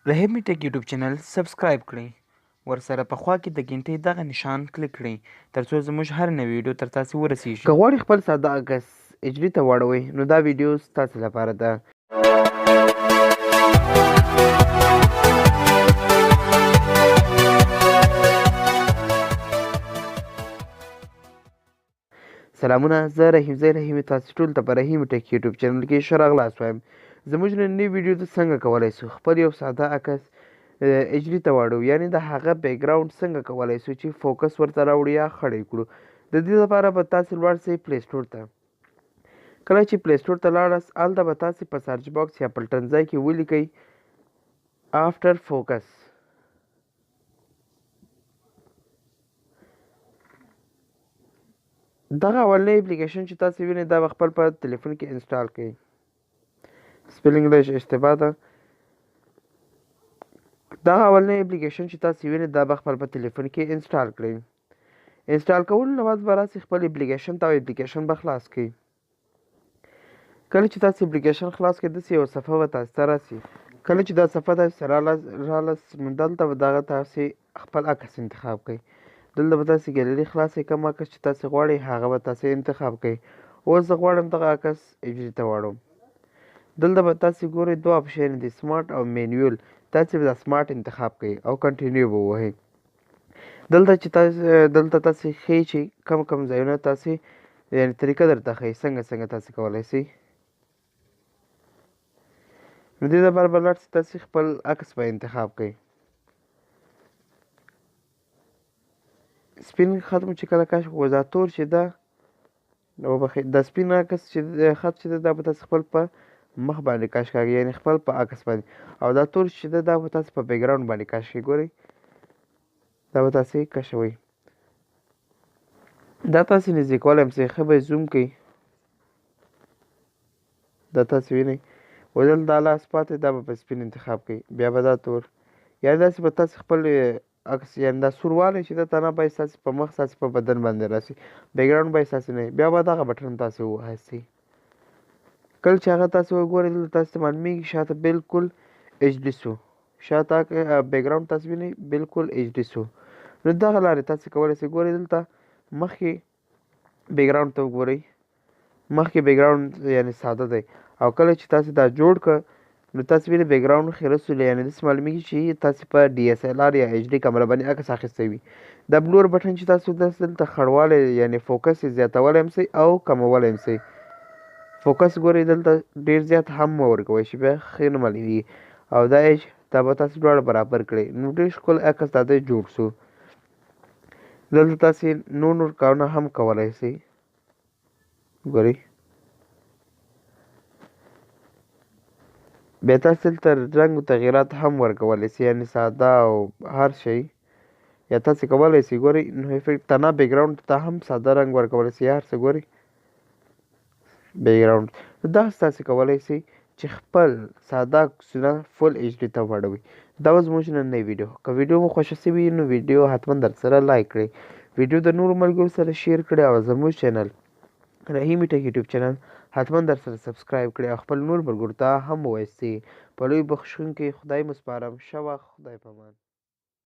رحیمي ټیک یوټیوب چینل سبسکرایب کړئ. ورسره په خوا کې د ګنټۍ دغه نشان کلیک کړئ ترڅو زموږ هر نوی ویډیو تر تاسو ورسیږي. که غواړئ خپل ساده عکس اجري ته واړوئ نو دا ویډیو ستاسو لپاره ده. سلامونه، زه رحیمي تاسو ټول ته په رحیمي ټیک یوټیوب چینل کې ښه راغلاست وایم. زموږ نننۍ ویډیو ته څنګه کولی شو خپل یو ساده عکس اجري ته واړو، یعنې د هغه بیکګراوند څنګه کولی شو چې فوکس ورته راوړو یا خړی کړو. د دې لپاره به تاسې لاړ شئ پلی سټور ته. کله چې پلی سټور ته لاړاست هلته به تاسې په سرچ باکس یا پلټن ځای کې ولیکئ آفټر فوکس. دغه اولنی اپلیکیشن چې تاسې وینئ دا به خپل په تلیفون کې انسټال کړئ. سپیلنګ لږ اشتباه ده. دغه اولنی اپلیکیشن چې تاسې وینئ دا به خپل په تلیفون کې انسټال کړئ. انسټال کولو نه بعد به راسئ خپل اپلیکیشن ته او اپلیکیشن به خلاص کړئ. کله چې تاسې اپلیکیشن خلاص کړئ داسې یوه صفحه به تاسې ته راسي. کله چې دا صفحه تاسې ته رالاست نو دلته به دغه تاسې خپل عکس انتخاب کړئ. دلته به تاسې ګیلري خلاص کړئ، کوم عکس چې تاسې غواړئ هغه به تاسې انتخاب کړئ. اوس زه غواړم دغه عکس اجري ته واړوم. دلته به تاسې ګورئ دوه اپشن دي، سمارټ او مینیول. تاسې به دا سمارټ انتخاب کړئ او کنټینیو به ووهئ. دلته تاسې ښیي چې کوم ځایونه تاسې یعنې طریقه درته ښیي څنګه تاسې کولی شئ. نو دې لپاره به لاړ شئ تاسې خپل عکس به انتخاب کړئ. سپین خط مو چې کله کشف کړو دا تور چې ده دا سپین عکس چې خط چې ده دا به تاسې خپل په مخ باندې کش کړئ، یعنې خپل په عکس باندې. او دا تور چې ده دا به تاسې په بیکګراوند باندې کش کړئ. ګورئ دا به تاسې کشوئ. دا تاسې نږدې کولی شئ، ښه به یې زوم کړئ. دا تاسې وینئ او دلته دا لاس پاتې دا به په سپین انتخاب کړئ، بیا به دا تور. یعنې داسې به تاسې خپل عکس یعنې دا سوروالی چې ده تنه باید ستاسې په مخ ستاسې په بدن باندې راسي، بیکګراوند باید ستاسې نه وي. بیا به دغه بټن تاسې ووهئ. کله چې هغه تاسې وګورئ دلته تاسې ته معلومېږي شاته بالکل ایچ ډي شو، شاته بیکګراوند تاسې وینئ بالکل ایچ ډي شو. نو دغه لارې تاسې کولی شئ. ګورئ دلته مخکې بیکګراوند ته وګورئ، مخکې بیکګراوند یعنې ساده دی. او کله چې تاسې دا جوړ کړه نو تاسې وینئ بیکګراوند خیره سولی، یعنې داسې معلومېږي چې تاسې په ډي اس ایل آر یا ایچ ډي کمره باندې عکس اخیستی وي. دا بلور بټن چې تاسو دلته خړوالی یعنې فوکس یې زیاتولی هم شئ او کمولی هم شئ. فوکس ګورئ دلته ډېر زیات هم مه ورکوئ چې بیا ښه نه معلومېږي. او دا ایچ دا به تاسې دواړه برابر کړئ نو ډېر ښکلی عکس دا دی جوړ شو. دلته تاسې نور کارونه هم کولی شئ. ګورئ بیا تاسې دلته رنګ تغییرات هم ورکولی شئ، یعنې ساده او هر شی یا تاسې کولی شئ. ګورئ نو افیکټ تنه بیکګراوند ته هم ساده رنګ ورکولی شئ یا هر څه. ګورئ بیکګراوند داسې تاسې کولی شئ چې خپل ساده عکسونه فل ایچ ډي ته واړوئ. دا به زموږ نننۍ ویډیو. که ویډیو مو خوښه شوې نو ویډیو حتما در سره لایک کړئ، ویډیو د نورو ملګرو سره شیر کړئ او زموږ چینل رحیمي ټیک یوټیوب چینل حتما در سره سبسکرایب کړئ او خپل نور ملګرو ته هم ووایاست. په لوی بخښونکي خدای مو سپارم. ښه وخت، خدای پامان.